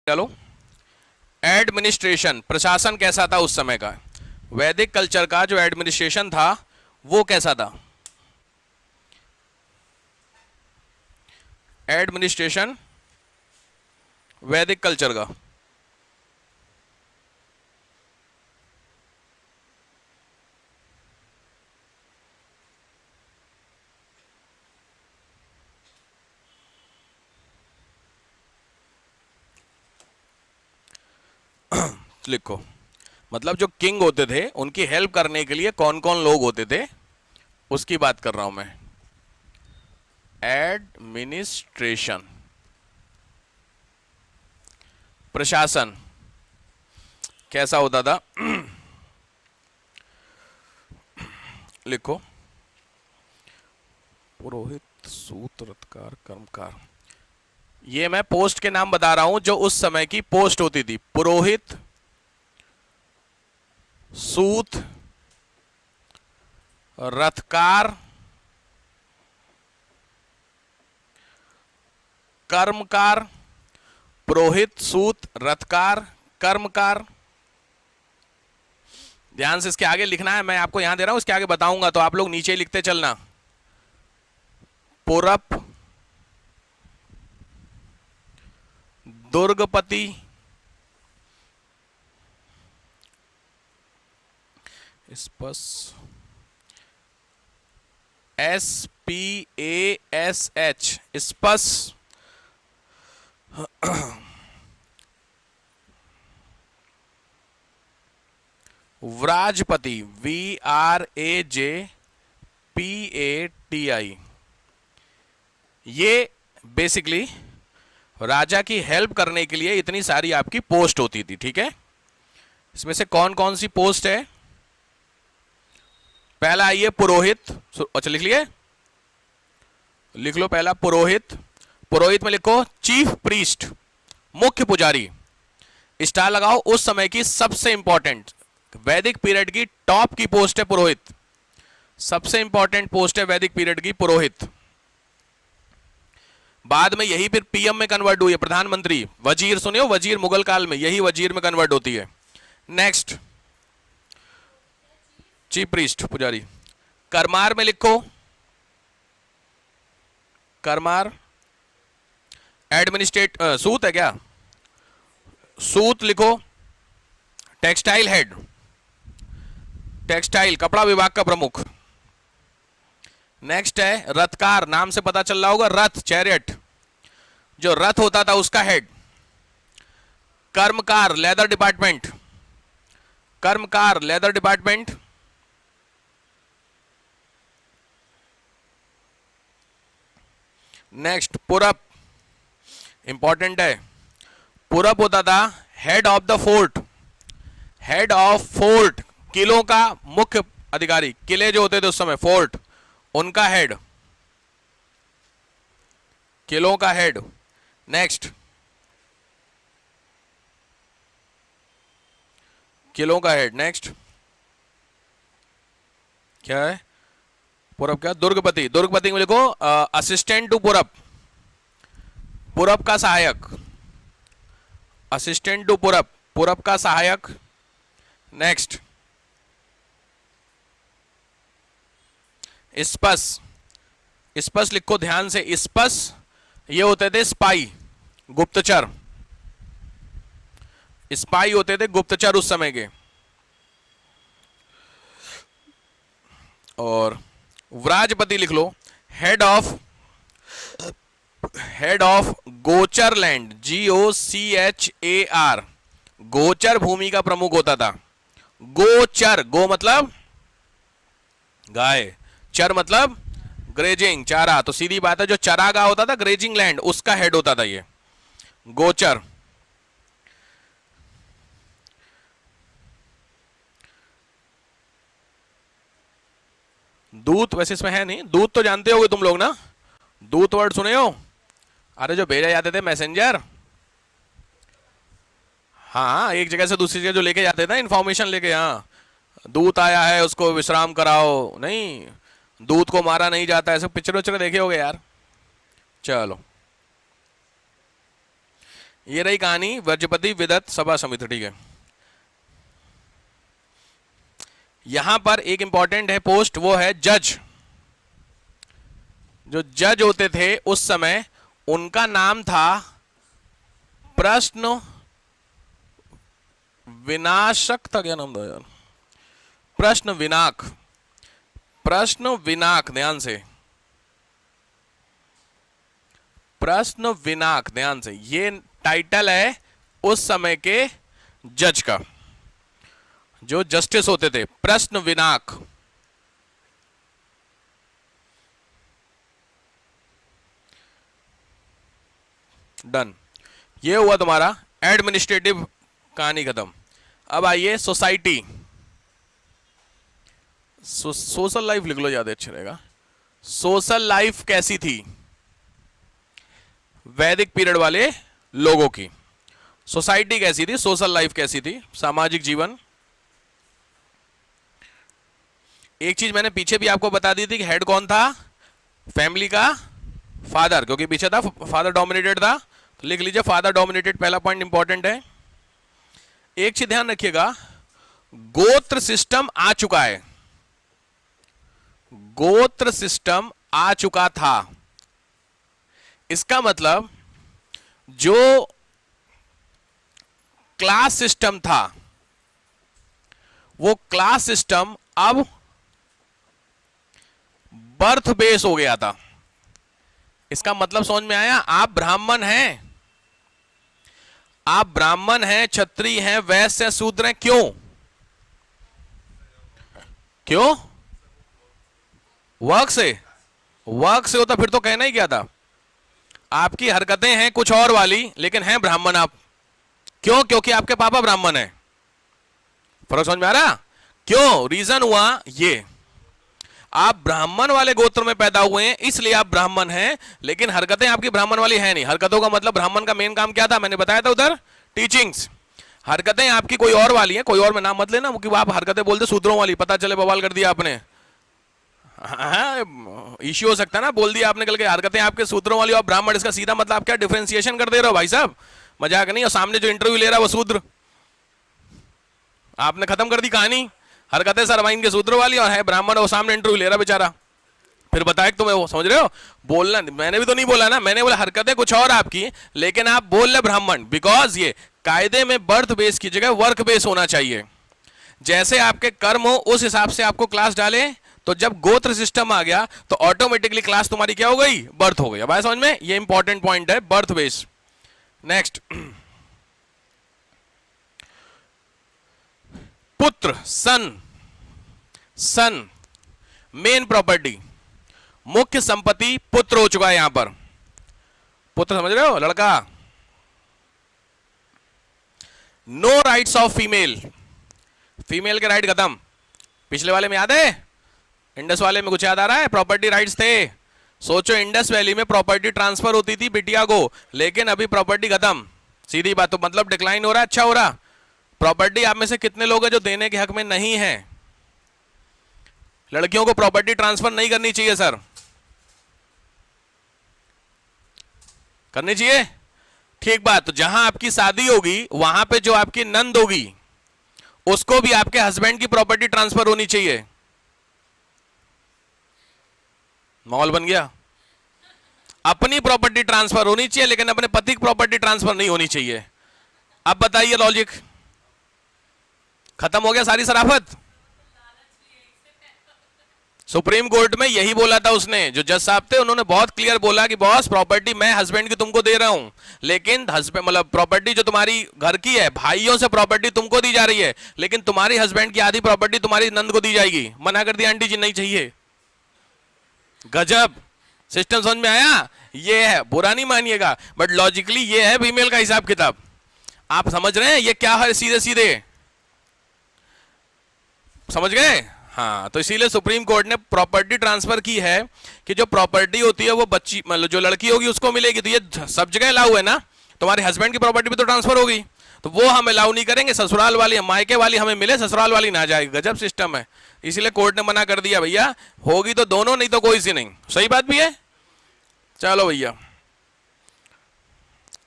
चलो, एडमिनिस्ट्रेशन प्रशासन कैसा था उस समय का? वैदिक कल्चर का जो एडमिनिस्ट्रेशन था वो कैसा था? एडमिनिस्ट्रेशन वैदिक कल्चर का। लिखो, मतलब जो किंग होते थे उनकी हेल्प करने के लिए कौन कौन लोग होते थे उसकी बात कर रहा हूं मैं। एडमिनिस्ट्रेशन, प्रशासन कैसा होता था? लिखो, पुरोहित, सूत, रत्कार, कर्मकार। ये मैं पोस्ट के नाम बता रहा हूं जो उस समय की पोस्ट होती थी। पुरोहित, सूत, रथकार, कर्मकार। पुरोहित, सूत, रथकार, कर्मकार। ध्यान से इसके आगे लिखना है, मैं आपको यहां दे रहा हूं, इसके आगे बताऊंगा तो आप लोग नीचे लिखते चलना। पुरप, दुर्गपति, स्पस, SPASH, स्पस, व्राजपति, VRAJPATI। ये बेसिकली राजा की हेल्प करने के लिए इतनी सारी आपकी पोस्ट होती थी, ठीक है। इसमें से कौन कौन सी पोस्ट है? पहला आइए पुरोहित। अच्छा लिख लिए, लिख लो पहला पुरोहित। पुरोहित में लिखो चीफ प्रीस्ट, मुख्य पुजारी। स्टार लगाओ, उस समय की सबसे इंपॉर्टेंट वैदिक पीरियड की टॉप की पोस्ट है पुरोहित। सबसे इंपॉर्टेंट पोस्ट है वैदिक पीरियड की पुरोहित। बाद में यही फिर PM में कन्वर्ट हुई है, प्रधानमंत्री। वजीर सुने हो, वजीर मुगल काल में यही वजीर में कन्वर्ट होती है। नेक्स्ट, चीफ प्रीस्ट, पुजारी। करमार में लिखो, करमार एडमिनिस्ट्रेट, सूत है क्या? सूत लिखो। टेक्सटाइल हेड, टेक्सटाइल कपड़ा विभाग का प्रमुख। नेक्स्ट है रथकार, नाम से पता चल रहा होगा, रथ, चैरियट, जो रथ होता था उसका हेड। कर्मकार, लेदर डिपार्टमेंट, कर्मकार, लेदर डिपार्टमेंट। नेक्स्ट पुरप, इंपॉर्टेंट है। पुरप होता था head of the fort, head of fort, किलों का मुख्य अधिकारी। किले जो होते थे उस समय, फोर्ट, उनका हेड, किलों का हेड। नेक्स्ट, किलों का हेड। नेक्स्ट क्या है? पुरब क्या? दुर्गपति, दुर्गपति में लिखो असिस्टेंट टू पुरब, पुरब का सहायक, असिस्टेंट टू पुरब, पुरब का सहायक। नेक्स्ट, स्पस, स्पस लिखो ध्यान से, स्पस ये होते थे स्पाई, गुप्तचर। स्पाई होते थे गुप्तचर उस समय के। और व्राजपति लिख लो, हेड ऑफ, हेड ऑफ गोचर लैंड, GOCHAR, गोचर भूमि का प्रमुख होता था। गोचर, गो मतलब गाय, चर मतलब ग्रेजिंग, चारा। तो सीधी बात है, जो चरागाह होता था, ग्रेजिंग लैंड, उसका हेड होता था ये गोचर। दूत वैसे इसमें है नहीं, दूत तो जानते होगे तुम लोग ना, दूत वर्ड सुने हो? अरे जो भेजा जाते थे मैसेंजर, हाँ, एक जगह से दूसरी जगह जो लेके जाते थे ना इंफॉर्मेशन लेके, हाँ, दूत आया है उसको विश्राम कराओ, नहीं, दूत को मारा नहीं जाता, ऐसे पिक्चर उच्चर देखे होगे यार। चलो, ये रही कहानी व्रजपति विदत सभा समिति, ठीक है। यहां पर एक इंपॉर्टेंट है पोस्ट, वो है जज। जो जज होते थे उस समय उनका नाम था प्रश्न विनाशक था, क्या नाम था यार, प्रश्न विनाक, प्रश्न विनाक, ध्यान से, प्रश्न विनाक, ध्यान से, ये टाइटल है उस समय के जज का, जो जस्टिस होते थे, प्रश्न विनाक। डन, ये हुआ तुम्हारा एडमिनिस्ट्रेटिव कहानी खत्म। अब आइए सोसाइटी, सोशल लाइफ लिख लो, ज्यादा अच्छा रहेगा। सोशल लाइफ कैसी थी वैदिक पीरियड वाले लोगों की, सोसाइटी कैसी थी, सोशल लाइफ कैसी थी, सामाजिक जीवन। एक चीज मैंने पीछे भी आपको बता दी थी कि हेड कौन था, फैमिली का फादर, क्योंकि पीछे था फादर डोमिनेटेड था, तो लिख लीजिए फादर डोमिनेटेड, पहला पॉइंट इंपॉर्टेंट है। एक चीज ध्यान रखिएगा, गोत्र सिस्टम आ चुका है, गोत्र सिस्टम आ चुका था। इसका मतलब जो क्लास सिस्टम था वो क्लास सिस्टम अब बर्थ बेस हो गया था। इसका मतलब समझ में आया? आप ब्राह्मण हैं, आप ब्राह्मण हैं, क्षत्रिय हैं, वैश्य हैं, शूद्र हैं, क्यों? क्यों? वर्क से, वर्क से होता फिर तो कहना ही क्या था। आपकी हरकतें हैं कुछ और वाली, लेकिन हैं ब्राह्मण आप। क्यों? क्योंकि आपके पापा ब्राह्मण हैं। फर्क समझ में आ रहा? क्यों? रीजन हुआ ये, आप ब्राह्मण वाले गोत्र में पैदा हुए हैं इसलिए आप ब्राह्मण हैं, लेकिन हरकतें आपकी ब्राह्मण वाली है नहीं। हरकतों का मतलब ब्राह्मण का मेन काम क्या था, मैंने बताया था उधर, टीचिंग्स। हरकतें आपकी कोई और वाली हैं, कोई और में नाम मत लेना, क्योंकि आप हरकतें बोलते शूद्रों वाली, पता चले बवाल कर दिया आपने, इश्यू हो सकता है ना, बोल दिया आपने कल के हरकतें आपके शूद्रों वाली और ब्राह्मण, इसका सीधा मतलब आप क्या डिफरेंशिएशन कर दे रहे हो भाई साहब, मजाक नहीं। और सामने जो इंटरव्यू ले रहा है वो शूद्र, आपने खत्म कर दी कहानी। हरकतें सरवाइन के शूद्र वाली और है ब्राह्मण, वो सामने इंटरव्यू ले रहा बेचारा, फिर बताए तुम्हें, वो समझ रहे हो? बोलना मैंने भी तो नहीं बोला ना, मैंने बोला हरकतें कुछ और आपकी, लेकिन आप बोल रहे ब्राह्मण, बिकॉज ये कायदे में बर्थ बेस की जगह वर्क बेस होना चाहिए। जैसे आपके कर्म हो उस हिसाब से आपको क्लास डाले, तो जब गोत्र सिस्टम आ गया तो ऑटोमेटिकली क्लास तुम्हारी क्या हो गई, बर्थ हो गई। अब आया समझ में? ये इंपॉर्टेंट पॉइंट है, बर्थ बेस। नेक्स्ट, पुत्र, सन, सन मेन प्रॉपर्टी, मुख्य संपत्ति पुत्र हो चुका है यहां पर। पुत्र समझ रहे हो, लड़का। No rights of female, female के राइट खत्म। पिछले वाले में याद है, इंडस वाले में कुछ याद आ रहा है? प्रॉपर्टी राइट्स थे। सोचो इंडस वैली में प्रॉपर्टी ट्रांसफर होती थी बिटिया को, लेकिन अभी प्रॉपर्टी खत्म, सीधी बात। तो मतलब डिक्लाइन हो रहा है, अच्छा हो रहा। प्रॉपर्टी आप में से कितने लोग हैं जो देने के हक में नहीं है? लड़कियों को प्रॉपर्टी ट्रांसफर नहीं करनी चाहिए सर, करनी चाहिए? ठीक बात। तो जहां आपकी शादी होगी वहां पे जो आपकी नंद होगी उसको भी आपके हस्बैंड की प्रॉपर्टी ट्रांसफर होनी चाहिए। माहौल बन गया। अपनी प्रॉपर्टी ट्रांसफर होनी चाहिए, लेकिन अपने पति की प्रॉपर्टी ट्रांसफर नहीं होनी चाहिए। अब बताइए लॉजिक, खत्म हो गया सारी शराफत। सुप्रीम कोर्ट में यही बोला था उसने, जो जज साहब थे उन्होंने बहुत क्लियर बोला कि बॉस प्रॉपर्टी मैं हस्बैंड की तुमको दे रहा हूं, लेकिन हस्बैंड मतलब प्रॉपर्टी जो तुम्हारी घर की है, भाइयों से प्रॉपर्टी तुमको दी जा रही है, लेकिन तुम्हारी हस्बैंड की आधी प्रॉपर्टी तुम्हारी नंद को दी जाएगी। मना कर दिया आंटी जी, नहीं चाहिए। गजब सिस्टम, समझ में आया? ये है, बुरा नहीं मानिएगा, बट लॉजिकली ये है फीमेल का हिसाब किताब। आप समझ रहे हैं ये क्या है? सीधे सीधे समझ गए? हाँ, तो इसीलिए सुप्रीम कोर्ट ने प्रॉपर्टी ट्रांसफर की है कि जो प्रॉपर्टी होती है वो बच्ची मतलब जो लड़की होगी उसको मिलेगी। तो ये सब जगह अलाउ है ना, तुम्हारे हस्बैंड की प्रॉपर्टी भी तो ट्रांसफर होगी, तो वो हम अलाउ नहीं करेंगे। ससुराल वाली, मायके वाली हमें मिले, ससुराल वाली ना जाएगी। गजब सिस्टम है, इसीलिए कोर्ट ने मना कर दिया, भैया होगी तो दोनों, नहीं तो कोई सी नहीं। सही बात भी है। चलो भैया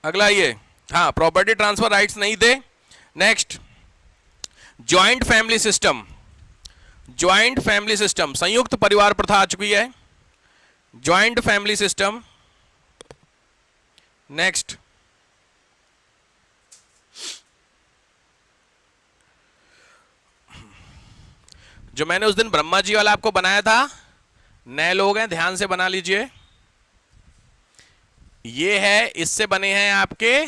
अगला, ये हाँ, प्रॉपर्टी ट्रांसफर राइट्स नहीं थे। Next, joint family system. Joint family system, संयुक्त परिवार प्रथा आ चुकी है, ज्वाइंट फैमिली सिस्टम। नेक्स्ट, जो मैंने उस दिन ब्रह्मा जी वाला आपको बनाया था, नए लोग हैं ध्यान से बना लीजिए। ये है, इससे बने हैं आपके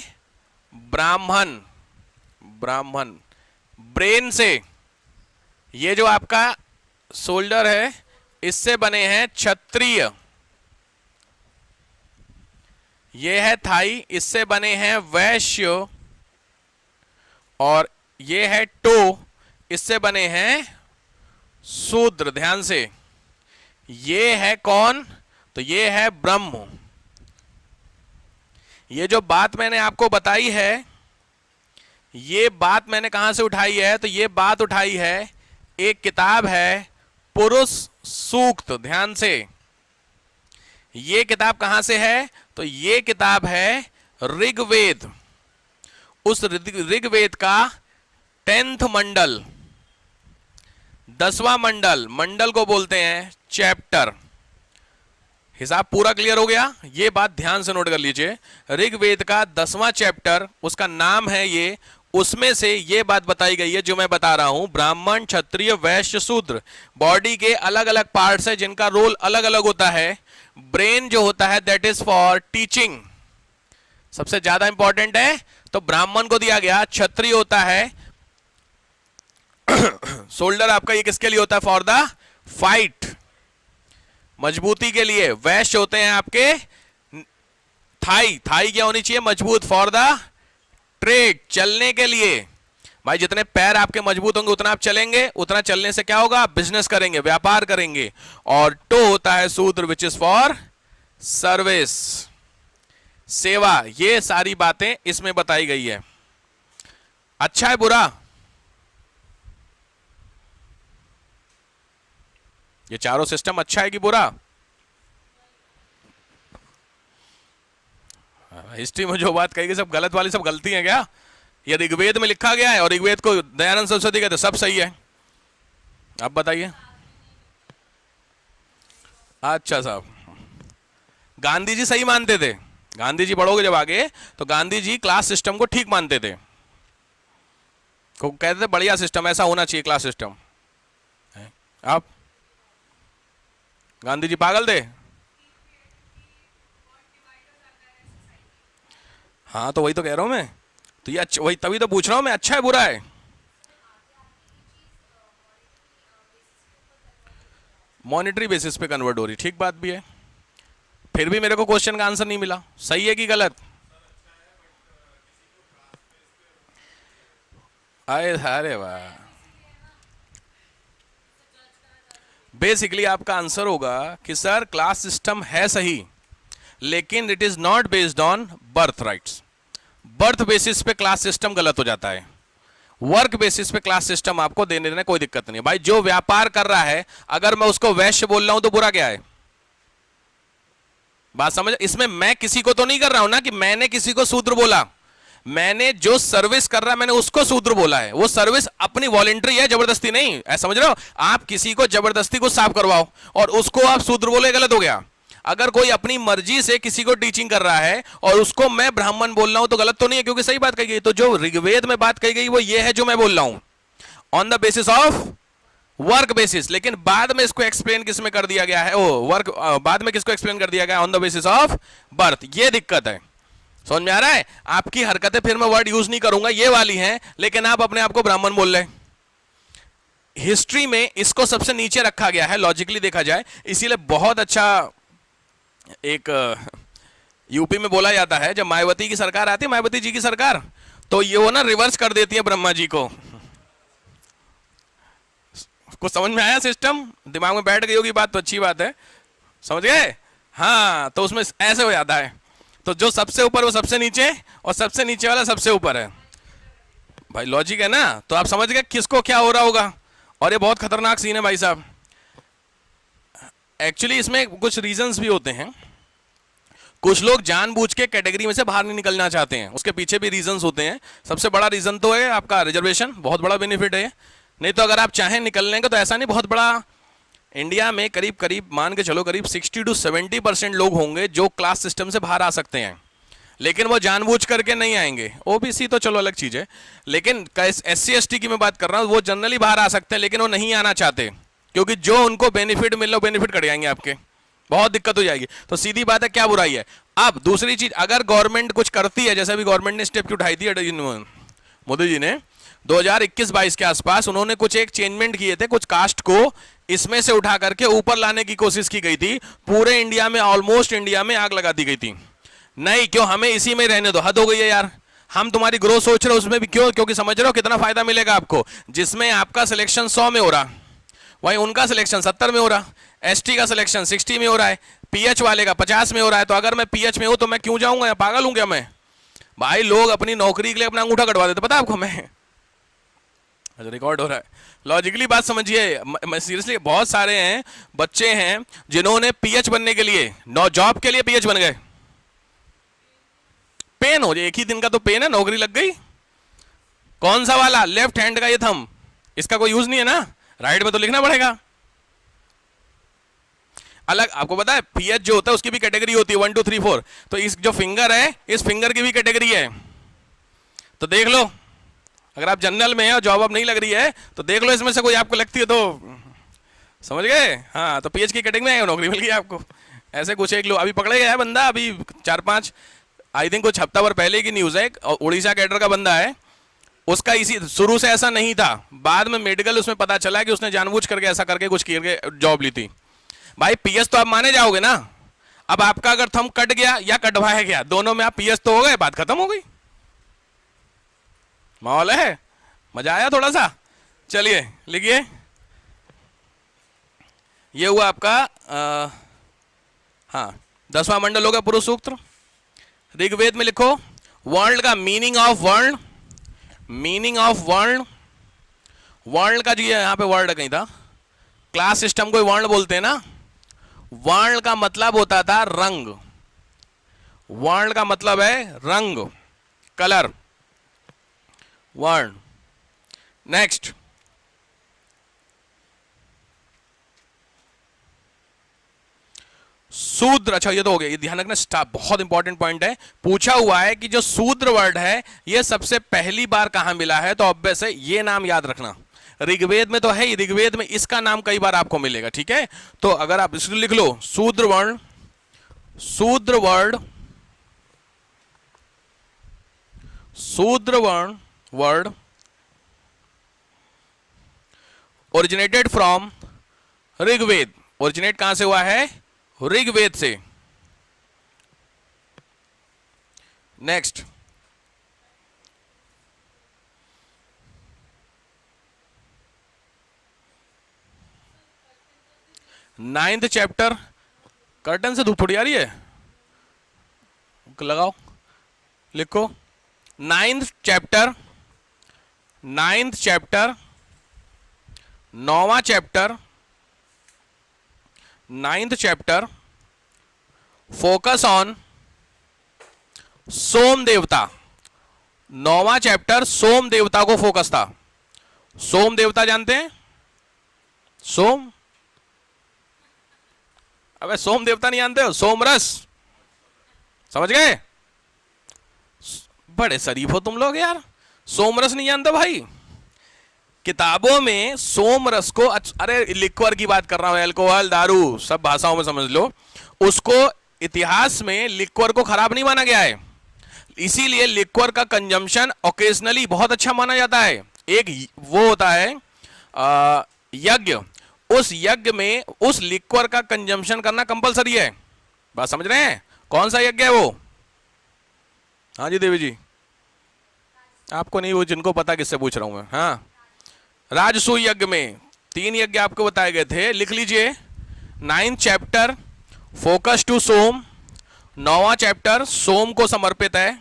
ब्राह्मण, ब्राह्मण ब्रेन से। ये जो आपका शोल्डर है, इससे बने हैं क्षत्रिय। ये है थाई, इससे बने हैं वैश्य। और ये है टो, इससे बने हैं शूद्र। ध्यान से, ये है कौन? तो ये है ब्रह्म। ये जो बात मैंने आपको बताई है, ये बात मैंने कहां से उठाई है? तो ये बात उठाई है, एक किताब है पुरुष सूक्त। ध्यान से, ये किताब कहां से है? तो ये किताब है ऋग्वेद। उस ऋग्वेद का 10th मंडल, 10वां मंडल, मंडल को बोलते हैं चैप्टर। हिसाब पूरा क्लियर हो गया? ये बात ध्यान से नोट कर लीजिए। ऋग्वेद का 10वां चैप्टर, उसका नाम है ये, उसमें से ये बात बताई गई है जो मैं बता रहा हूं। ब्राह्मण, क्षत्रिय, वैश्य, शूद्र, बॉडी के अलग अलग पार्ट्स है जिनका रोल अलग अलग होता है। ब्रेन जो होता है दैट इज फॉर टीचिंग, सबसे ज्यादा इंपॉर्टेंट है, तो ब्राह्मण को दिया गया। क्षत्रिय होता है शोल्डर आपका, ये किसके लिए होता है? फॉर द फाइट, मजबूती के लिए। वैश्य होते हैं आपके थाई, थाई क्या होनी चाहिए? मजबूत, फॉर द ट्रेड, चलने के लिए। भाई जितने पैर आपके मजबूत होंगे उतना आप चलेंगे, उतना चलने से क्या होगा? आप बिजनेस करेंगे, व्यापार करेंगे। और टो होता है शूद्र, विच इज फॉर सर्विस, सेवा। ये सारी बातें इसमें बताई गई है। अच्छा है बुरा? ये चारों सिस्टम अच्छा है कि बुरा? हिस्ट्री में जो बात कही गई सब गलत वाली सब गलती है क्या? ये ऋग्वेद में लिखा गया है और ऋग्वेद को दयानंद सरस्वती कहते सब सही है। आप बताइए। अच्छा साहब, गांधी जी सही मानते थे। गांधी जी पढ़ोगे जब आगे तो गांधी जी क्लास सिस्टम को ठीक मानते थे, को कहते थे बढ़िया सिस्टम, ऐसा होना चाहिए क्लास सिस्टम। आप गांधी जी पागल थे? हाँ तो वही तो कह रहा हूं मैं, तो ये अच्छा, वही तभी तो पूछ रहा हूं मैं, अच्छा है बुरा है? मॉनेटरी बेसिस पे कन्वर्ट हो रही, ठीक बात भी है। फिर भी मेरे को क्वेश्चन का आंसर नहीं मिला, सही है कि गलत? अरे वाह, बेसिकली आपका आंसर होगा कि सर क्लास सिस्टम है सही, लेकिन it is not based on birth rights. Birth basis पे क्लास सिस्टम गलत हो जाता है, वर्क बेसिस पे क्लास सिस्टम आपको देने देने कोई दिक्कत नहीं। भाई जो व्यापार कर रहा है, अगर मैं उसको वैश्य बोल रहा हूं तो बुरा क्या है? बात समझ? इसमें मैं किसी को तो नहीं कर रहा हूं ना कि मैंने किसी को शूद्र बोला। मैंने जो सर्विस कर रहा है मैंने उसको शूद्र बोला है। वो सर्विस अपनी वॉलेंट्री है, जबरदस्ती नहीं। ऐसा समझ रहे हो? आप किसी को जबरदस्ती को साफ करवाओ और उसको आप शूद्र बोले, गलत हो गया। अगर कोई अपनी मर्जी से किसी को टीचिंग कर रहा है और उसको मैं ब्राह्मण बोल रहा हूं तो गलत तो नहीं है, क्योंकि सही बात कही गई। तो जो ऋग्वेद में बात कही गई वो ये है जो मैं बोल रहा हूं, on the basis of work basis. लेकिन बाद में इसको एक्सप्लेन किस में कर दिया गया है? ओ वर्क, बाद में किसको एक्सप्लेन कर दिया गया? On the basis of birth. ये दिक्कत है, समझ में आ रहा है? आपकी हरकतें, फिर मैं वर्ड यूज नहीं करूंगा, ये वाली हैं, लेकिन आप अपने आप को ब्राह्मण बोल रहे हैं। हिस्ट्री में इसको सबसे नीचे रखा गया है, लॉजिकली देखा जाए। इसीलिए बहुत अच्छा एक यूपी में बोला जाता है, जब मायावती की सरकार आती है, मायावती जी की सरकार, तो ये वो ना रिवर्स कर देती है ब्रह्मा जी को। कुछ समझ में आया? सिस्टम दिमाग में बैठ गई होगी बात, तो अच्छी बात है, समझ गए? हाँ, तो उसमें ऐसे हो जाता है, तो जो सबसे ऊपर वो सबसे नीचे, और सबसे नीचे वाला सबसे ऊपर है। भाई लॉजिक है ना? तो आप समझ गए किसको क्या हो रहा होगा। और ये बहुत खतरनाक सीन है भाई साहब। एक्चुअली इसमें कुछ रीजंस भी होते हैं। कुछ लोग जानबूझ के कैटेगरी में से बाहर नहीं निकलना चाहते हैं, उसके पीछे भी रीजंस होते हैं। सबसे बड़ा रीजन तो है आपका रिजर्वेशन, बहुत बड़ा बेनिफिट है। नहीं तो अगर आप चाहें निकलने का तो ऐसा नहीं बहुत बड़ा, इंडिया में करीब करीब मान के चलो करीब 60 to 70% लोग होंगे जो क्लास सिस्टम से बाहर आ सकते हैं, लेकिन वो जानबूझ करके नहीं आएंगे। ओबीसी तो चलो अलग चीज है, लेकिन SC ST की मैं बात कर रहा हूँ, वो जनरली बाहर आ सकते हैं लेकिन वो नहीं आना चाहते, क्योंकि जो उनको बेनिफिट मिल रहा है बेनिफिट कट जाएंगे आपके, बहुत दिक्कत हो जाएगी। तो सीधी बात है, क्या बुराई है। अब दूसरी चीज, अगर गवर्नमेंट कुछ करती है, जैसे अभी गवर्नमेंट ने स्टेप उठाई थी मोदी जी ने 2021-22 के आसपास, उन्होंने कुछ एक चेंजमेंट किए थे, कुछ कास्ट को इसमें से उठा करके ऊपर लाने की कोशिश की गई थी। पूरे इंडिया में, ऑलमोस्ट इंडिया में आग लगा दी गई थी। नहीं, क्यों, हमें इसी में रहने दो, हद हो गई है यार। हम तुम्हारी ग्रोथ सोच रहे हो उसमें भी क्यों, क्योंकि समझ रहे हो कितना फायदा मिलेगा आपको। जिसमें आपका सिलेक्शन 100 में हो रहा, वहीं उनका सिलेक्शन 70 में हो रहा, ST का सिलेक्शन 60 में हो रहा है, PH वाले का 50 में हो रहा है। तो अगर मैं PH में हूं तो मैं क्यों जाऊंगा, या पागल हूं क्या मैं। भाई लोग अपनी नौकरी के लिए अपना अंगूठा कटवा देते, पता है आपको। मैं रिकॉर्ड हो रहा है, लॉजिकली बात समझिए। मैं सीरियसली, बहुत सारे हैं बच्चे हैं जिन्होंने PH बनने के लिए, जॉब के लिए PH बन गए। पेन हो जाए, एक ही दिन का तो पेन है, नौकरी लग गई। कौन सा वाला, लेफ्ट हैंड का ये थंब, इसका कोई यूज नहीं है ना, राइट में तो लिखना पड़ेगा। अलग, आपको पता है PH जो होता है उसकी भी कैटेगरी होती है 1 2 3 4। तो इस जो फिंगर है, इस फिंगर की भी कैटेगरी है। तो देख लो, अगर आप जनरल में है और जॉब अब नहीं लग रही है तो देख लो इसमें से कोई आपको लगती है तो समझ गए। हाँ, तो PH की कैटेगरी में नौकरी मिल गई आपको। ऐसे कुछ एक लोग अभी पकड़े गया है बंदा, अभी 4-5 आई थिंक कुछ हफ्ता भर पहले की न्यूज है, उड़ीसा कैडर का बंदा है। उसका इसी शुरू से ऐसा नहीं था, बाद में मेडिकल उसमें पता चला कि उसने जानबूझ करके ऐसा करके कुछ करके जॉब ली थी। भाई PH तो आप माने जाओगे ना। अब आपका अगर थंब कट गया या कटवाया गया, दोनों में आप PH तो हो गए, बात खत्म हो गई। माहौल है, मजा आया थोड़ा सा। चलिए लिखिए, ये हुआ आपका हाँ 10वां मंडल होगा पुरुष सूक्त। ऋग्वेद में लिखो वर्ण का मीनिंग ऑफ वर्ण, मीनिंग ऑफ वर्ण। वर्ण का जो यहां पे वर्ड कहीं था, क्लास सिस्टम को वर्ण बोलते हैं ना। वर्ण का मतलब होता था रंग, वर्ण का मतलब है रंग, कलर, वर्ण। नेक्स्ट, शूद्र। अच्छा ये तो हो गया, ये ध्यान रखना, स्टाफ बहुत इंपॉर्टेंट पॉइंट है। पूछा हुआ है कि जो शूद्र वर्ड है ये सबसे पहली बार कहां मिला है, तो ऑब्वियस है ये नाम याद रखना। ऋग्वेद में तो है ही, ऋग्वेद में इसका नाम कई बार आपको मिलेगा, ठीक है। तो अगर आप इसको लिख लो, शूद्र वर्ण, शूद्र word, Shudra varna word originated from Rigveda. Originate कहां से हुआ है, ऋग्वेद से। Next, ninth chapter. कर्टन से धूप थोड़ी आ रही है, लगाओ, लिखो नाइन्थ चैप्टर, नाइन्थ चैप्टर, 9वां chapter, ninth chapter, focus on Som देवता। 9वां चैप्टर सोम देवता को फोकस था। सोम देवता जानते हैं, सोम, अबे सोम देवता नहीं जानते हो, सोमरस, समझ गए। बड़े शरीफ हो तुम लोग यार, सोमरस नहीं जानते भाई। किताबों में सोमरस को, अरे लिक्वर की बात कर रहा हूं, अल्कोहल, दारू, सब भाषाओं में समझ लो। उसको इतिहास में लिक्वर को खराब नहीं माना गया है, इसीलिए लिक्वर का कंजम्पशन ओकेजनली बहुत अच्छा माना जाता है। एक वो होता है यज्ञ, उस यज्ञ में उस लिक्वर का कंजम्पशन करना कंपलसरी है। बात समझ रहे हैं, कौन सा यज्ञ है वो। हाँ जी देवी जी, आपको नहीं, वो जिनको पता किससे पूछ रहा हूं मैं। हाँ, राजसूय यज्ञ में 3 यज्ञ आपको बताए गए थे, लिख लीजिए। 9th chapter focus to Som, 9वां चैप्टर सोम को समर्पित है।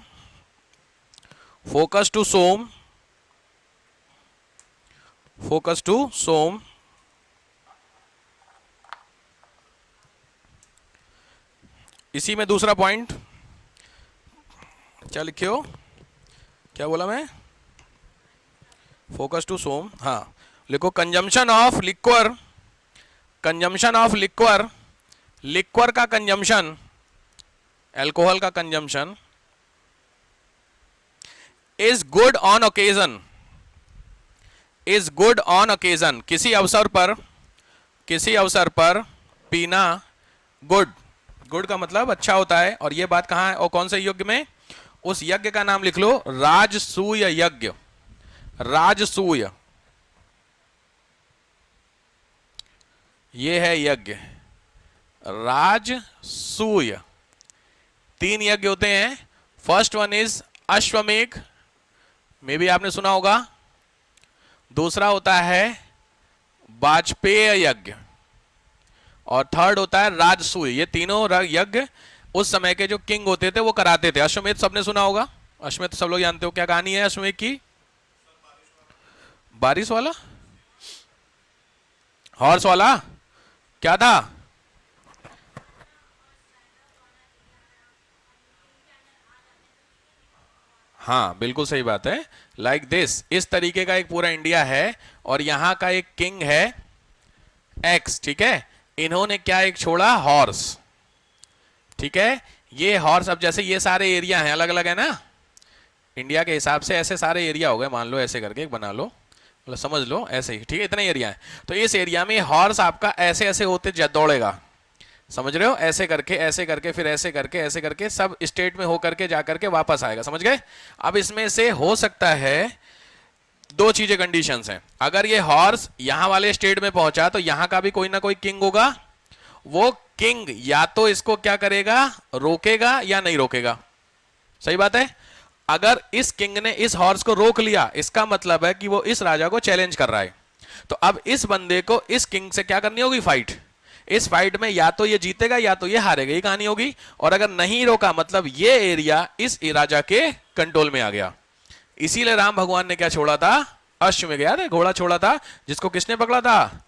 Focus to Som, focus to Som. इसी में दूसरा पॉइंट क्या लिखे हो, क्या बोला मैं, फोकस टू सोम, हाँ लिखो consumption of liquor, consumption of liquor, liquor का कंजम्पशन, अल्कोहल का consumption is good on occasion, is good on occasion, किसी अवसर पर, किसी अवसर पर पीना गुड, गुड का मतलब अच्छा होता है। और ये बात कहाँ है और कौन से यज्ञ में, उस यज्ञ का नाम लिख लो, राजसूय यज्ञ, राजसूय, ये है यज्ञ राजसूय। 3 यज्ञ होते हैं, फर्स्ट वन इज अश्वमेघ, में भी आपने सुना होगा, दूसरा होता है वाजपेय यज्ञ, और थर्ड होता है राजसूय। ये तीनों यज्ञ उस समय के जो किंग होते थे वो कराते थे। अश्वमेध सबने सुना होगा, अश्वमेध सब लोग जानते हो, क्या कहानी है अश्वमेध की, बारिश वाला, हॉर्स वाला, क्या था, हाँ बिल्कुल सही बात है, लाइक दिस, इस तरीके का एक पूरा इंडिया है और यहां का एक किंग है एक्स, ठीक है, इन्होंने क्या एक छोड़ा, हॉर्स, ठीक है। ये हॉर्स, अब जैसे ये सारे एरिया हैं अलग अलग है ना, इंडिया के हिसाब से ऐसे सारे एरिया हो गए, मान लो ऐसे करके एक बना लो, मतलब समझ लो ऐसे ही, ठीक है, इतने एरिया है। तो इस एरिया में हॉर्स आपका ऐसे ऐसे होते दौड़ेगा, समझ रहे हो, ऐसे करके फिर ऐसे करके सब स्टेट में होकर के जाकर के वापस आएगा, समझ गए। अब इसमें से हो सकता है 2 चीजें, कंडीशंस हैं, अगर ये हॉर्स यहां वाले स्टेट में पहुंचा तो यहां का भी कोई ना कोई किंग होगा, वो किंग या तो इसको क्या करेगा, रोकेगा या नहीं रोकेगा, सही बात है। अगर इस किंग ने इस हॉर्स को रोक लिया, इसका मतलब है कि वो इस राजा को चैलेंज कर रहा है, तो अब इस बंदे को इस किंग से क्या करनी होगी, फाइट। इस फाइट में या तो ये जीतेगा या तो ये हारेगा, ये कहानी होगी। और अगर नहीं रोका मतलब ये एरिया इस राजा के कंट्रोल में आ गया। इसीलिए राम भगवान ने क्या छोड़ा था, अश्वमेध, याद है, घोड़ा छोड़ा था, जिसको किसने पकड़ा था,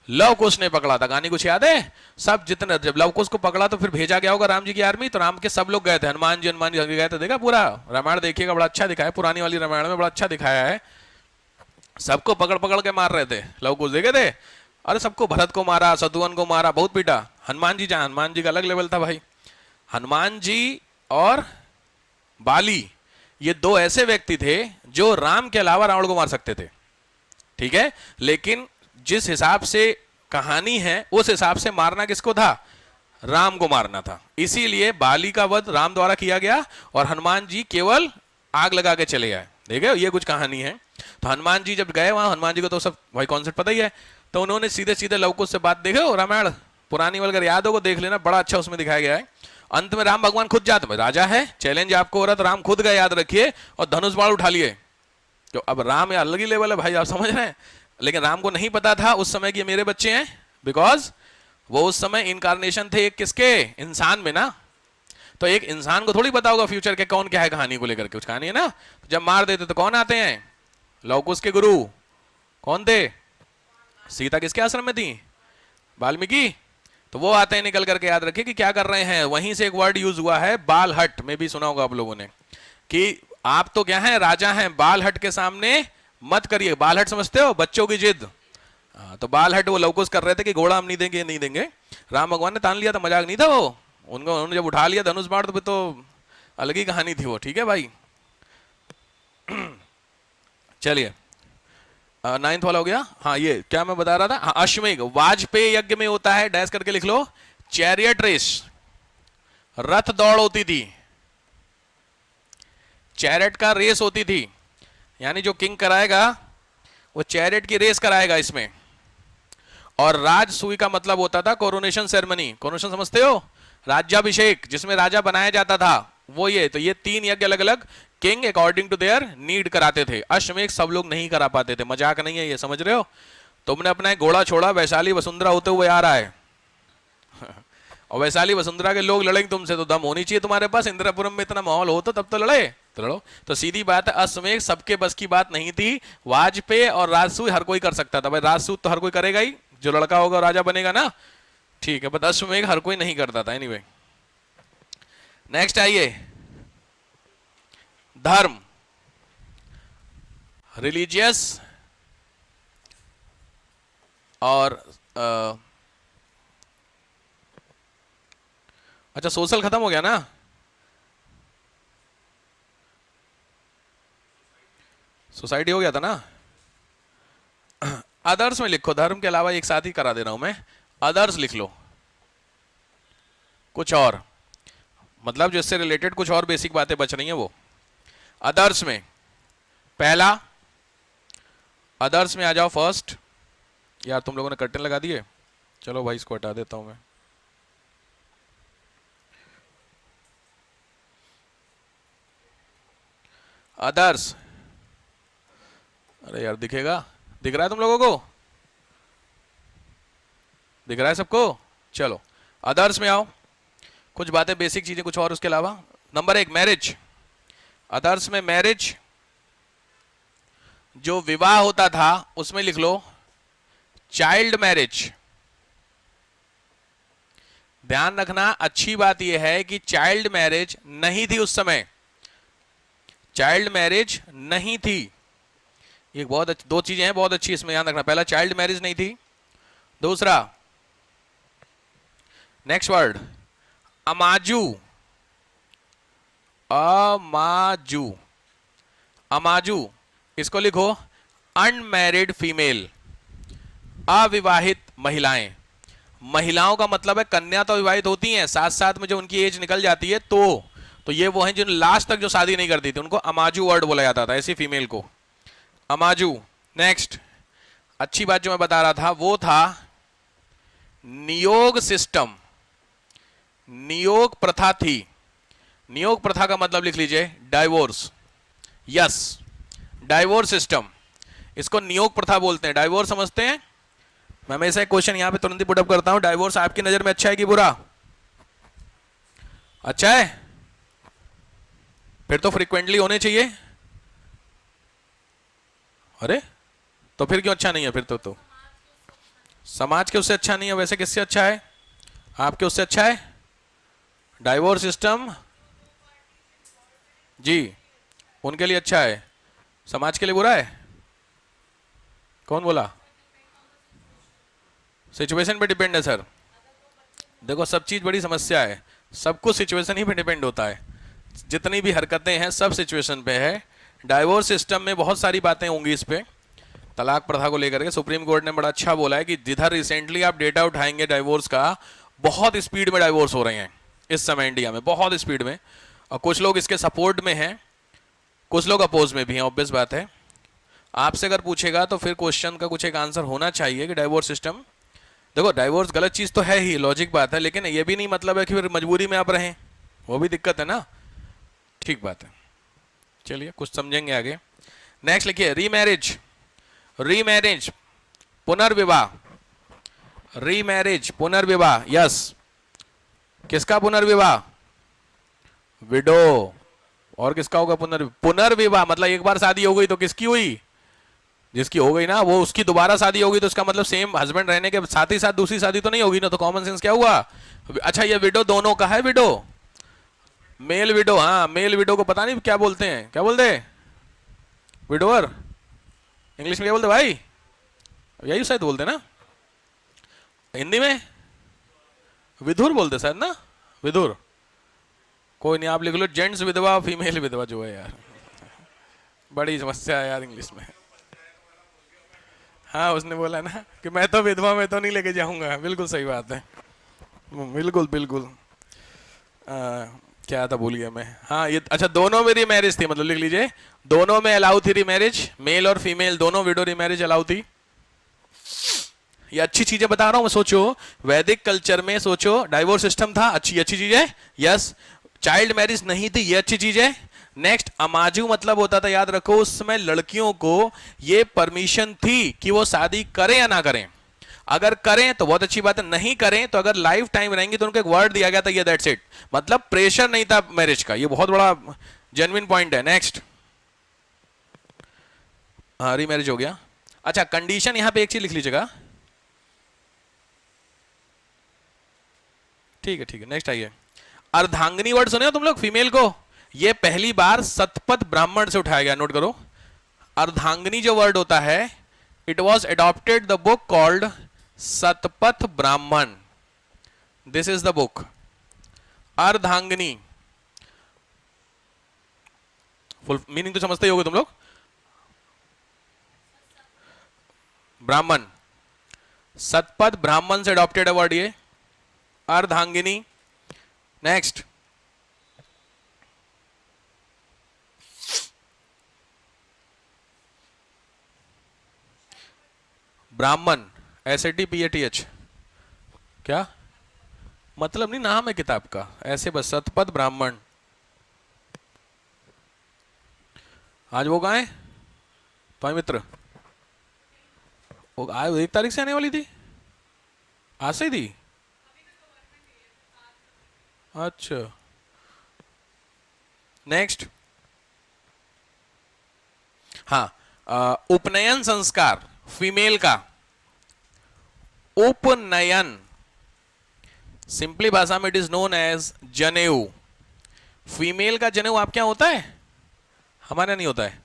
लव कुश ने पकड़ा था। कहानी कुछ याद है, सब जितने, जब लव कुश को पकड़ा तो फिर भेजा गया होगा राम जी की आर्मी, तो राम के सब लोग गए थे, हनुमान जी गए थे, देखा पूरा रामायण देखिएगा, बड़ा अच्छा दिखाया, पुरानी वाली रामायण में बड़ा अच्छा दिखाया है, सबको पकड़ पकड़ के मार रहे थे, लव कुश देखे थे, अरे सबको, भरत को मारा, शत्रुघ्न को मारा, बहुत पीटा। हनुमान जी जहां, हनुमान जी का अलग लेवल था भाई, हनुमान जी और बाली ये 2 ऐसे व्यक्ति थे जो राम के अलावा रावण को मार सकते थे, ठीक है, लेकिन जिस हिसाब से कहानी है उस हिसाब से मारना किसको था, राम को मारना था। इसीलिए बाली का वध राम द्वारा किया गया और हनुमान जी केवल आग लगा के चले गए, देखे, ये कुछ कहानी है। तो हनुमान जी जब गए वहां, हनुमान जी को तो सब भाई कॉन्सेप्ट पता ही है, तो उन्होंने सीधे सीधे लव कुश से बात, देखो रामायण पुरानी अगर याद हो देख लेना, बड़ा अच्छा उसमें दिखाया गया है। अंत में राम भगवान खुद जाते, राजा है, चैलेंज आपको हो रहा, तो राम खुद गए, याद रखिए, और धनुष बाण उठा लिए। तो अब राम अलग ही लेवल है भाई, आप समझ रहे हैं, लेकिन राम को नहीं पता था उस समय कि मेरे बच्चे हैं, बिकॉज वो उस समय इनकारनेशन थे एक किसके, इंसान में ना, तो एक इंसान को थोड़ी पता होगा फ्यूचर के कौन क्या है, कहानी को लेकर के कुछ कहानी है ना। तो जब मार देते तो कौन आते हैं, लव कुश के गुरु कौन थे, सीता किसके आश्रम में थी, वाल्मीकि, तो वो आते हैं निकल करके, याद रखिए कि क्या कर रहे हैं। वहीं से एक वर्ड यूज हुआ है बाल हट, में भी सुना होगा आप लोगों ने, कि आप तो क्या है, राजा हैं, बाल हट के सामने मत करिए। बाल हट समझते हो, बच्चों की जिद, तो बाल हट वो लव कुश कर रहे थे कि घोड़ा हम नहीं देंगे, नहीं देंगे। राम भगवान ने तान लिया था, मजाक नहीं था वो, उनको उन्होंने जब उठा लिया धनुष बाण तो फिर तो अलग ही कहानी थी वो, ठीक है भाई। चलिए 9th वाला हो गया, हाँ ये क्या मैं बता रहा था, हाँ अश्वमेघ वाजपेय यज्ञ में होता है, डैश करके लिख लो, चैरियट रेस, रथ दौड़ होती थी, चैरियट का रेस होती थी, यानी जो किंग कराएगा वो चैरियट की रेस कराएगा इसमें। और राजसूय का मतलब होता था कोरोनेशन सेरेमनी, कोरोनेशन समझते हो, राज्याभिषेक, जिसमें राजा बनाया जाता था, वो ये। तो ये 3 यज्ञ अलग अलग king according to their need कराते थे। अश्वमेघ सब लोग नहीं करा पाते थे, मजाक नहीं है ये, समझ रहे हो। तुमने अपना एक घोड़ा छोड़ा, वैशाली वसुंधरा होते हुए आ रहा है और वैशाली वसुंधरा के लोग लड़ेंगे तुमसे, तो दम होनी चाहिए तुम्हारे पास, इंदिरापुरम में इतना माहौल हो तो तब तो लड़े, तो लड़ो। तो सीधी बात है, अश्वमेघ सबके बस की बात नहीं थी। वाजपेय और राजसूय हर कोई कर सकता था भाई, राजसूय तो हर कोई करेगा ही, जो लड़का होगा राजा बनेगा ना, ठीक है, बट अश्वमेघ हर कोई नहीं करता था। एनीवे नेक्स्ट आइए, धर्म, रिलीजियस और अच्छा सोशल खत्म हो गया ना, सोसाइटी हो गया था ना। अदर्स में लिखो, धर्म के अलावा एक साथ ही करा दे रहा हूं मैं, अदर्स लिख लो, कुछ और, मतलब जिससे रिलेटेड कुछ और बेसिक बातें बच रही हैं वो। अदर्स में पहला, अदर्स में आ जाओ फर्स्ट। यार तुम लोगों ने कर्टन लगा दिए, चलो भाई इसको हटा देता हूं मैं। अदर्स, अरे यार दिखेगा, दिख रहा है तुम लोगों को, दिख रहा है सबको, चलो अदर्स में आओ, कुछ बातें बेसिक चीजें कुछ और उसके अलावा। नंबर एक, मैरिज, अदर्स में मैरिज, जो विवाह होता था उसमें लिख लो चाइल्ड मैरिज। ध्यान रखना, अच्छी बात यह है कि चाइल्ड मैरिज नहीं थी उस समय, चाइल्ड मैरिज नहीं थी, ये बहुत दो चीजें हैं बहुत अच्छी इसमें ध्यान रखना। पहला, चाइल्ड मैरिज नहीं थी। दूसरा, नेक्स्ट वर्ड, अमाजू, अमाजू, अमाजू, इसको लिखो अनमैरिड फीमेल, अविवाहित महिलाएं। महिलाओं का मतलब है कन्या तो विवाहित होती हैं, साथ साथ में जो उनकी एज निकल जाती है तो ये वो हैं जिन लास्ट तक जो शादी नहीं करती थी, उनको अमाजू वर्ड बोला जाता था, ऐसी फीमेल को अमाजू। नेक्स्ट, अच्छी बात जो मैं बता रहा था वो था नियोग सिस्टम, नियोग प्रथा थी। नियोग प्रथा का मतलब लिख लीजिए डाइवोर्स, यस, डाइवोर्स सिस्टम, इसको नियोग प्रथा बोलते हैं। डाइवोर्स समझते हैं? मैं हमेशा एक क्वेश्चन यहां पे तुरंत ही पुटअप करता हूं, डाइवोर्स आपकी नजर में अच्छा है कि बुरा? अच्छा है, फिर तो फ्रीक्वेंटली होने चाहिए। अरे तो फिर क्यों अच्छा नहीं है? फिर तो समाज के उससे अच्छा नहीं है, वैसे किससे अच्छा है? आपके उससे अच्छा है डाइवोर्स सिस्टम जी, उनके लिए अच्छा है, समाज के लिए बुरा है? कौन बोला? सिचुएशन पे डिपेंड है सर। देखो सब चीज बड़ी समस्या है, सब कुछ सिचुएशन ही पे डिपेंड होता है, जितनी भी हरकतें हैं सब सिचुएशन पे है। डाइवोर्स सिस्टम में बहुत सारी बातें होंगी इस पे, तलाक प्रथा को लेकर के सुप्रीम कोर्ट ने बड़ा अच्छा बोला है कि जिधर रिसेंटली आप डेटा उठाएंगे डाइवोर्स का, बहुत स्पीड में डाइवोर्स हो रहे हैं इस समय इंडिया में, बहुत स्पीड में, और कुछ लोग इसके सपोर्ट में हैं, कुछ लोग अपोज में भी हैं, ऑब्वियस बात है। आपसे अगर पूछेगा तो फिर क्वेश्चन का कुछ एक आंसर होना चाहिए कि डाइवोर्स सिस्टम, देखो डाइवोर्स गलत चीज तो है ही, लॉजिक बात है, लेकिन ये भी नहीं मतलब है कि फिर मजबूरी में आप रहें, वो भी दिक्कत है ना। ठीक बात है, चलिए कुछ समझेंगे आगे। नेक्स्ट लिखिए, रीमैरिज, रीमैरिज पुनर्विवाह, रीमैरिज पुनर्विवाह, यस, किसका पुनर्विवाह? विडो। और किसका होगा पुनर्विवाह? मतलब एक बार शादी हो गई तो किसकी हुई? जिसकी हो गई ना, वो उसकी दोबारा शादी होगी तो इसका मतलब सेम हस्बैंड रहने के साथ ही साथ दूसरी शादी तो नहीं होगी ना, तो कॉमन सेंस क्या हुआ? अच्छा ये विडो दोनों का है, विडो मेल विडो, हाँ मेल विडो को पता नहीं क्या बोलते हैं, क्या बोलते हैं? विडोअर, इंग्लिश में क्या बोलते भाई? यही शायद बोलते ना, हिंदी में विधुर बोलते शायद ना, विधुर। कोई नहीं, आप लिख लो जेंट्स विधवा, फीमेल विधवा, जो है यार बड़ी समस्या है यार इंग्लिश में। हाँ उसने बोला ना कि मैं तो विधवा में तो नहीं लेके जाऊंगा, बिल्कुल सही बात है, बिल्कुल बिल्कुल। क्या था भूल गया मैं, हाँ ये अच्छा दोनों में रीमैरिज थी, मतलब लिख लीजिए दोनों में अलाउ थी रीमैरिज, मेल और फीमेल दोनों विडो रीमैरिज अलाउ थी। ये अच्छी चीजें बता रहा हूं मैं, सोचो वैदिक कल्चर में, सोचो डाइवोर्स सिस्टम था, अच्छी अच्छी चीज है, यस, चाइल्ड मैरिज नहीं थी, ये अच्छी चीज है। नेक्स्ट, अमाजू मतलब होता था, याद रखो उस समय लड़कियों को ये परमिशन थी कि वो शादी करें या ना करें, अगर करें तो बहुत अच्छी बात है, नहीं करें तो अगर लाइफ टाइम रहेंगे तो उनको एक वर्ड दिया गया था, ये दैट्स इट, मतलब प्रेशर नहीं था मैरिज का, ये बहुत बड़ा जेन्युइन पॉइंट है। नेक्स्ट, हाँ रीमैरिज हो गया। अच्छा कंडीशन यहां पे एक चीज लिख लीजिएगा, ठीक है ठीक है, नेक्स्ट आइए, अर्धांगिनी वर्ड सुने हो तुम लोग फीमेल को? ये पहली बार सतपथ ब्राह्मण से उठाया गया, नोट करो। अर्धांगिनी जो वर्ड होता है, it was adopted the book called Shatapatha Brahmana. This is the book Ardhangini. Full meaning तो समझते ही होगे तुम लोग। ब्राह्मण, सतपथ ब्राह्मण से एडॉप्टेड है वर्ड ये अर्धांगिनी। नेक्स्ट, ब्राह्मण, SATPATH, क्या मतलब? नहीं, नाम है किताब का, ऐसे बस सतपथ ब्राह्मण। आज वो कहाँ है तुम्हारे मित्र? वो आज 1 तारीख से आने वाली थी, आज से ही थी? अच्छा, नेक्स्ट। हाँ, उपनयन संस्कार फीमेल का, उपनयन सिंपली भाषा में इट इज नोन एज जनेऊ। फीमेल का जनेऊ आप क्या होता है? हमारे नहीं होता है,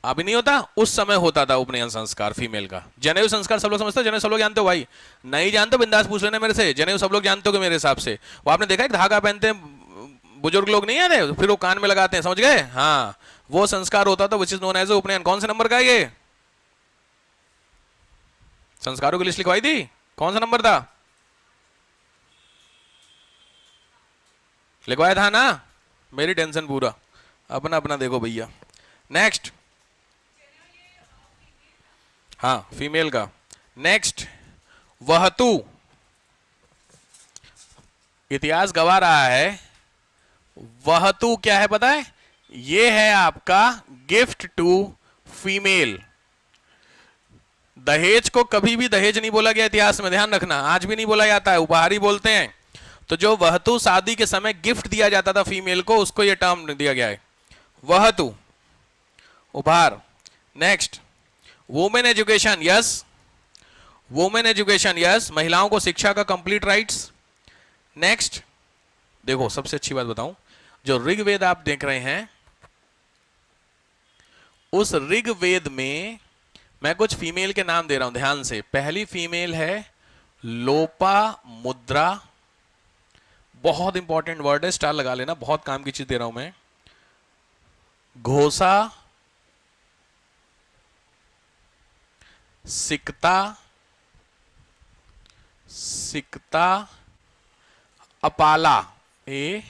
अभी नहीं होता, उस समय होता था उपनयन संस्कार फीमेल का। जनेऊ संस्कार सब लोग समझते हो? जनेऊ सब लोग जानते हो भाई? नहीं जानते बिंदास पूछ लेना मेरे से। जनेऊ सब लोग जानते हो मेरे हिसाब से? वो आपने देखा है धागा पहनते हैं बुजुर्ग लोग, नहीं आते, फिर वो कान में लगाते हैं, समझ गए? हाँ, वो संस्कार होता था विच इज नोन एज उपनयन। कौन से नंबर का है ये? संस्कारों की लिस्ट लिखवाई थी, कौन सा नंबर था? लिखवाया था ना? मेरी टेंशन पूरा, अपना अपना देखो भैया। नेक्स्ट, हाँ फीमेल का। नेक्स्ट, वहतु। इतिहास गवा रहा है, वहतु क्या है पता है? ये है आपका गिफ्ट टू फीमेल। दहेज को कभी भी दहेज नहीं बोला गया इतिहास में, ध्यान रखना, आज भी नहीं बोला जाता है, उपहार ही बोलते हैं। तो जो वहतु शादी के समय गिफ्ट दिया जाता था फीमेल को, उसको ये टर्म दिया गया है, वहतु, उपहार। Next, women education, yes, women education, yes, महिलाओं को शिक्षा का कंप्लीट राइट्स। नेक्स्ट, देखो सबसे अच्छी बात बताऊं, जो ऋग्वेद आप देख रहे हैं, उस ऋग्वेद में मैं कुछ फीमेल के नाम दे रहा हूं, ध्यान से। पहली फीमेल है लोपा मुद्रा, बहुत इंपॉर्टेंट वर्ड है, स्टार लगा लेना, बहुत काम की चीज दे रहा हूं मैं। घोषा, सिकता, सिकता, अपाला, APALA,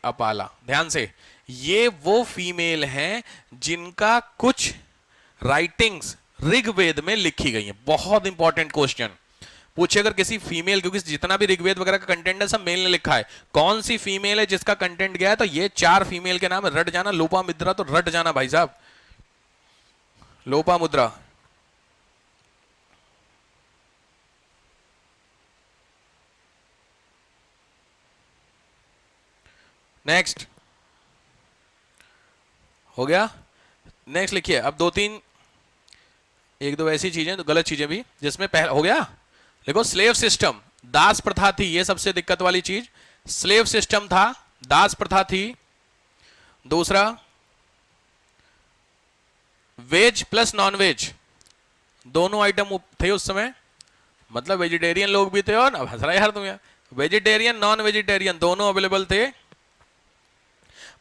अपाला। ध्यान से, ये वो फीमेल हैं जिनका कुछ राइटिंग्स ऋग्वेद में लिखी गई हैं। बहुत इंपॉर्टेंट क्वेश्चन पूछे अगर किसी फीमेल, क्योंकि जितना भी ऋग्वेद वगैरह का कंटेंट है सब मेल ने लिखा है, कौन सी फीमेल है जिसका कंटेंट गया है, तो ये 4 फीमेल के नाम रट जाना। लोपा मुद्रा तो रट जाना भाई साहब, लोपा मुद्रा। नेक्स्ट, हो गया? नेक्स्ट लिखिए अब 2-3, 1-2 ऐसी चीजें तो गलत चीजें भी, जिसमें पहला हो गया, देखो स्लेव सिस्टम, दास प्रथा थी, ये सबसे दिक्कत वाली चीज, स्लेव सिस्टम था, दास प्रथा थी। दूसरा, वेज प्लस नॉन वेज दोनों आइटम थे उस समय, मतलब वेजिटेरियन लोग भी थे, और अब हंस रहा यार तुम यार, वेजिटेरियन नॉन वेजिटेरियन दोनों अवेलेबल थे।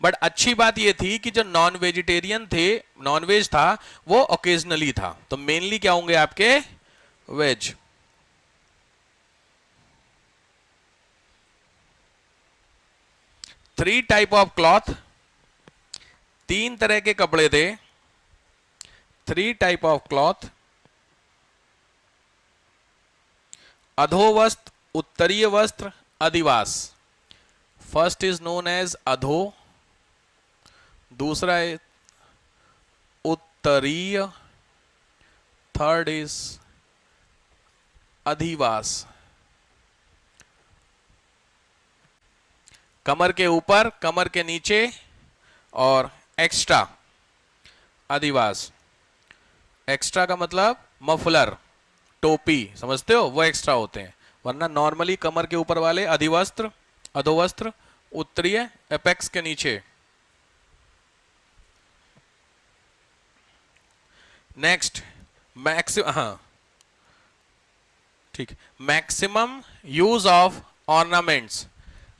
बट अच्छी बात यह थी कि जो नॉन वेजिटेरियन थे, नॉन वेज था, वो ओकेजनली था, तो मेनली क्या होंगे आपके? Veg. Three type of cloth, 3 तरह के कपड़े थे, 3 टाइप ऑफ क्लॉथ। अधोवस्त्र, उत्तरीय वस्त्र, अधिवास। फर्स्ट इज नोन एज अधो, दूसरा है उत्तरीय, थर्ड इज अधिवास। कमर के ऊपर, कमर के नीचे, और एक्स्ट्रा अधिवास। एक्स्ट्रा का मतलब मफलर, टोपी, समझते हो, वो एक्स्ट्रा होते हैं, वरना नॉर्मली कमर के ऊपर वाले अधिवस्त्र, अधोवस्त्र, उत्तरीय एपेक्स के नीचे। नेक्स्ट हाँ ठीक, maximum use of ornaments,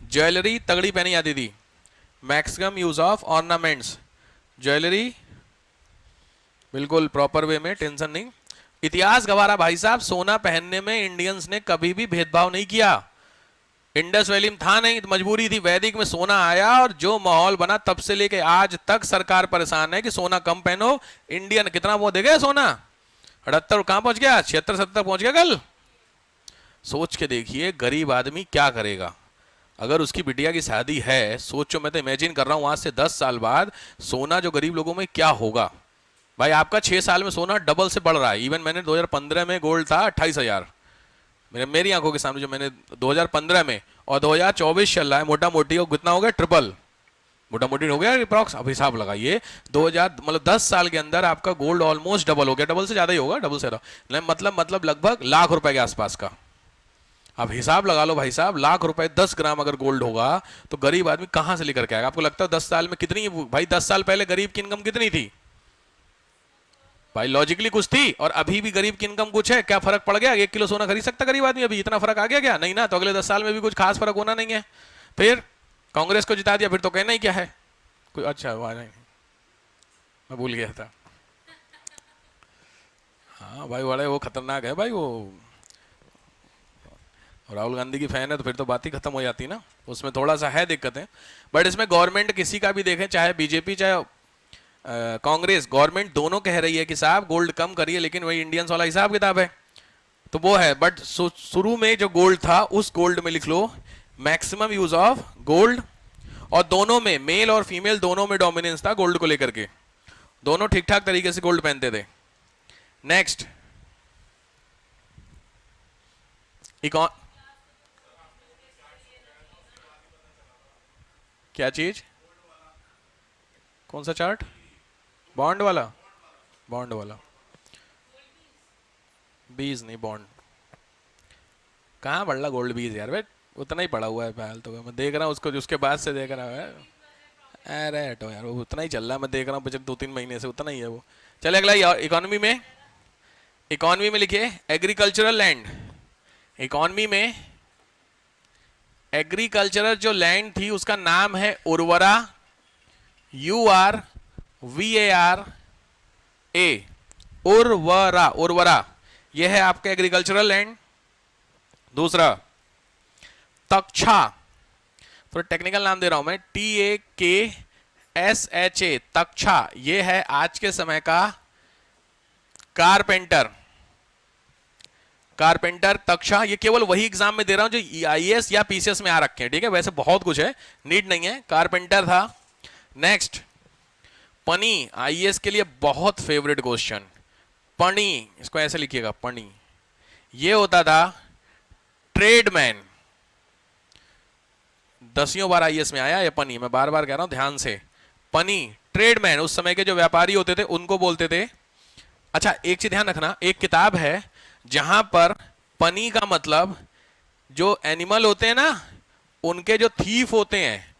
jewellery तगड़ी पहनी जाती थी, maximum use of ornaments, jewellery बिल्कुल प्रॉपर वे में, टेंशन नहीं। इतिहास गवाह रहा भाई साहब, सोना पहनने में इंडियंस ने कभी भी भेदभाव नहीं किया। इंडस वैली में था नहीं तो मजबूरी थी, वैदिक में सोना आया और जो माहौल बना तब से लेके आज तक सरकार परेशान है कि सोना कम पहनो। इंडियन कितना वो देगा सोना, 78 कहां पहुंच गया, 76-77 पहुंच गया कल। सोच के देखिए गरीब आदमी क्या करेगा अगर उसकी बिटिया की शादी है। सोचो, मैं तो इमेजिन कर रहा हूं आज से 10 साल बाद सोना जो गरीब लोगों में क्या होगा। भाई आपका 6 साल में सोना डबल से बढ़ रहा है। इवन मैंने 2015 में गोल्ड था 28,000 मेरी आंखों के सामने, जो मैंने 2015 में, और 2024 चल रहा है मोटा मोटी, और कितना हो गया, ट्रिपल मोटा मोटी हो गया अप्रॉक्स। अब हिसाब लगाइए 2000 मतलब 10 साल के अंदर आपका गोल्ड ऑलमोस्ट डबल हो गया, डबल से ज्यादा ही होगा, डबल से मतलब लगभग लाख रुपए के आसपास का। अब हिसाब लगा लो भाई साहब, लाख रुपए 10 ग्राम अगर गोल्ड होगा तो गरीब आदमी कहां से लेकर के आएगा। आपको लगता है 10 साल में कितनी, भाई 10 साल पहले गरीब की इनकम कितनी थी भाई, लॉजिकली कुछ थी, और अभी भी गरीब की इनकम कुछ है। क्या फर्क पड़ गया, 1 किलो सोना खरीद सकता गरीब आदमी अभी, इतना फर्क आ गया क्या, नहीं ना। तो अगले 10 साल में भी कुछ खास फर्क होना नहीं है। फिर कांग्रेस को जिता दिया, फिर तो कहना ही क्या है कोई। अच्छा हुआ नहीं, मैं भूल गया था। हाँ भाई बड़े वो खतरनाक है भाई वो, राहुल गांधी की फैन है तो फिर तो बात ही खत्म हो जाती ना, उसमें थोड़ा सा है दिक्कतें। बट इसमें गवर्नमेंट किसी का भी देखें, चाहे बीजेपी चाहे कांग्रेस, गवर्नमेंट दोनों कह रही है कि साहब गोल्ड कम करिए, लेकिन वही इंडियंस वाला हिसाब किताब है तो वो है। बट शुरू में जो गोल्ड था उस गोल्ड में लिख लो मैक्सिमम यूज ऑफ गोल्ड, और दोनों में मेल और फीमेल दोनों में डोमिनेंस था गोल्ड को लेकर के, दोनों ठीक ठाक तरीके से गोल्ड पहनते थे। नेक्स्ट क्या चीज, कौन सा चार्ट, बॉन्ड वाला, बॉन्ड वाला, बीज नहीं बॉन्ड, कहाँ पढ़ रहा गोल्ड बीज यार, बेट उतना ही पड़ा हुआ है फिलहाल तो, मैं देख रहा हूँ उसको, उसके बाद से देख रहा है। अरे हटो यार, वो उतना ही चल रहा है, मैं देख रहा हूँ पिछले 2-3 महीने से उतना ही है वो। चले अगला इकोनॉमी में, इकोनॉमी में लिखिए एग्रीकल्चरल लैंड। इकोनॉमी में एग्रीकल्चरल जो लैंड थी उसका नाम है उर्वरा, URVARA, उर्वरा, उर्वरा, यह है आपका एग्रीकल्चरल लैंड। दूसरा तक्षा, थोड़ा टेक्निकल नाम दे रहा हूं मैं, TAKSHA, तक्षा, यह है आज के समय का कारपेंटर, कारपेंटर तक्षा। ये केवल वही एग्जाम में दे रहा हूं जो IAS या PCS में आ रखे हैं, ठीक है, वैसे बहुत कुछ है, नीड नहीं है, कारपेंटर था। नेक्स्ट पनी, IAS के लिए बहुत फेवरेट क्वेश्चन, पनी, इसको ऐसे लिखिएगा पनी, ये होता था ट्रेडमैन, 10 बार IAS में आया ये पनी, मैं बार बार कह रहा हूं ध्यान से, पनी ट्रेडमैन, उस समय के जो व्यापारी होते थे उनको बोलते थे। अच्छा एक चीज ध्यान रखना, एक किताब है जहां पर पनी का मतलब जो एनिमल होते हैं ना, उनके जो थीफ होते हैं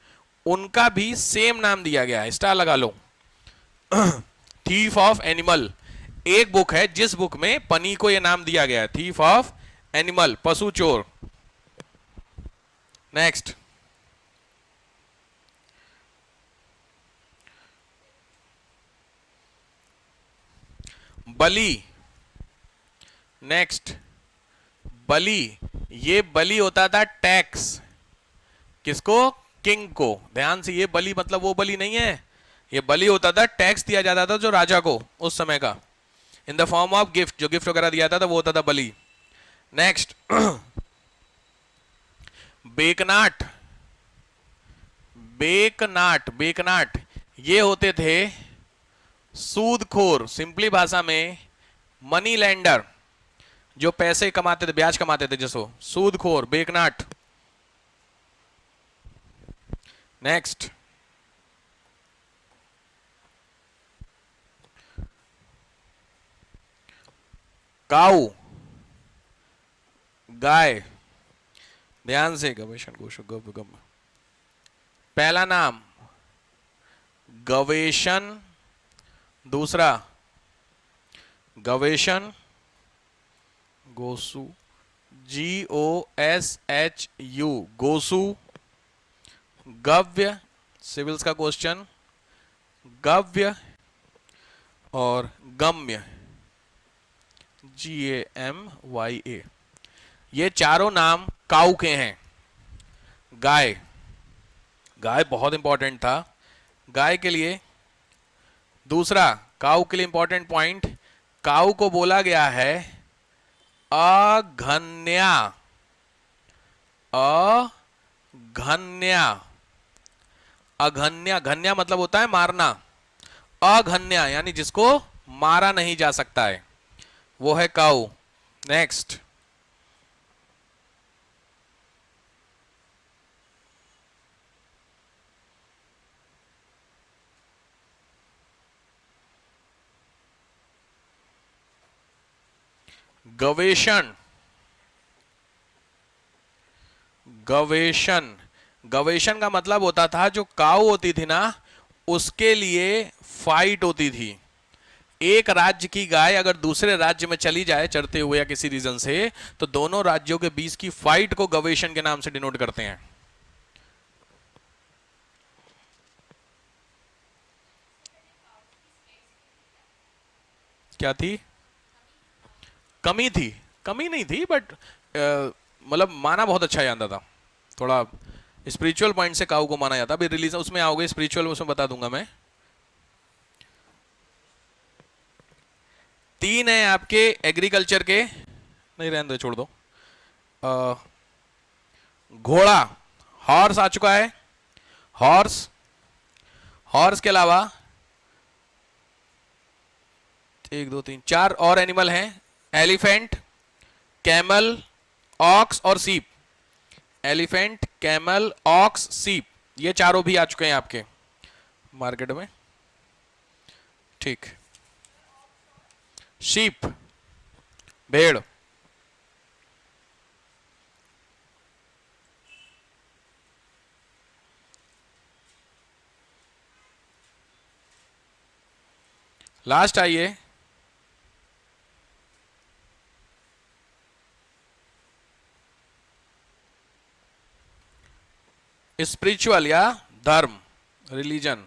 उनका भी सेम नाम दिया गया है, स्टार लगा लो, थीफ ऑफ एनिमल। एक बुक है जिस बुक में पनी को यह नाम दिया गया है, थीफ ऑफ एनिमल, पशु चोर। नेक्स्ट बलि, नेक्स्ट बलि, ये बलि होता था टैक्स, किसको, किंग को, ध्यान से, ये बलि मतलब वो बलि नहीं है, ये बलि होता था, टैक्स दिया जाता था जो राजा को उस समय का, in the form of gift, जो गिफ्ट वगैरह दिया था वो होता था बलि। नेक्स्ट बेकनाट, बेकनाट, बेकनाट, ये होते थे सूदखोर, सिंपली भाषा में मनी लैंडर, जो पैसे कमाते थे, ब्याज कमाते थे, जिसको सूदखोर, बेकनाट। नेक्स्ट काऊ, गाय, ध्यान से, गवेशन गोशु गव गम। पहला नाम गवेशन, दूसरा गवेशन गोसु, GOSHU गोसु। गव्य, सिविल्स का क्वेश्चन, गव्य और गम्य, GAMYA। ये चारों नाम काऊ के हैं। गाय, गाय बहुत इंपॉर्टेंट था गाय के लिए। दूसरा काऊ के लिए इंपॉर्टेंट पॉइंट, काऊ को बोला गया है अघन्या, अघन्या, अघन्या, घन्या मतलब होता है मारना, अघन्या यानी जिसको मारा नहीं जा सकता है, वो है काऊ। नेक्स्ट, गवेषण, गवेषण, गवेषण का मतलब होता था जो काऊ होती थी ना उसके लिए फाइट होती थी। एक राज्य की गाय अगर दूसरे राज्य में चली जाए चरते हुए या किसी रीजन से, तो दोनों राज्यों के बीच की फाइट को गवेषण के नाम से डिनोट करते हैं। क्या थी? कमी थी, कमी नहीं थी, बट मतलब माना बहुत अच्छा जाता था, थोड़ा स्पिरिचुअल पॉइंट से काऊ को माना जाता। अभी रिलीजन उसमें आओगे, स्पिरिचुअल उसमें बता दूंगा मैं। 3 है आपके एग्रीकल्चर के, नहीं रहने दो, छोड़ दो। घोड़ा, हॉर्स आ चुका है, हॉर्स। हॉर्स के अलावा 1 2 3 4 और एनिमल हैं, एलिफेंट, कैमल, ऑक्स और सीप। एलिफेंट, कैमल, ऑक्स, सीप, ये चारों भी आ चुके हैं आपके मार्केट में। ठीक, शीप, भेड़। लास्ट आइए, स्पिरिचुअल या धर्म, रिलीजन।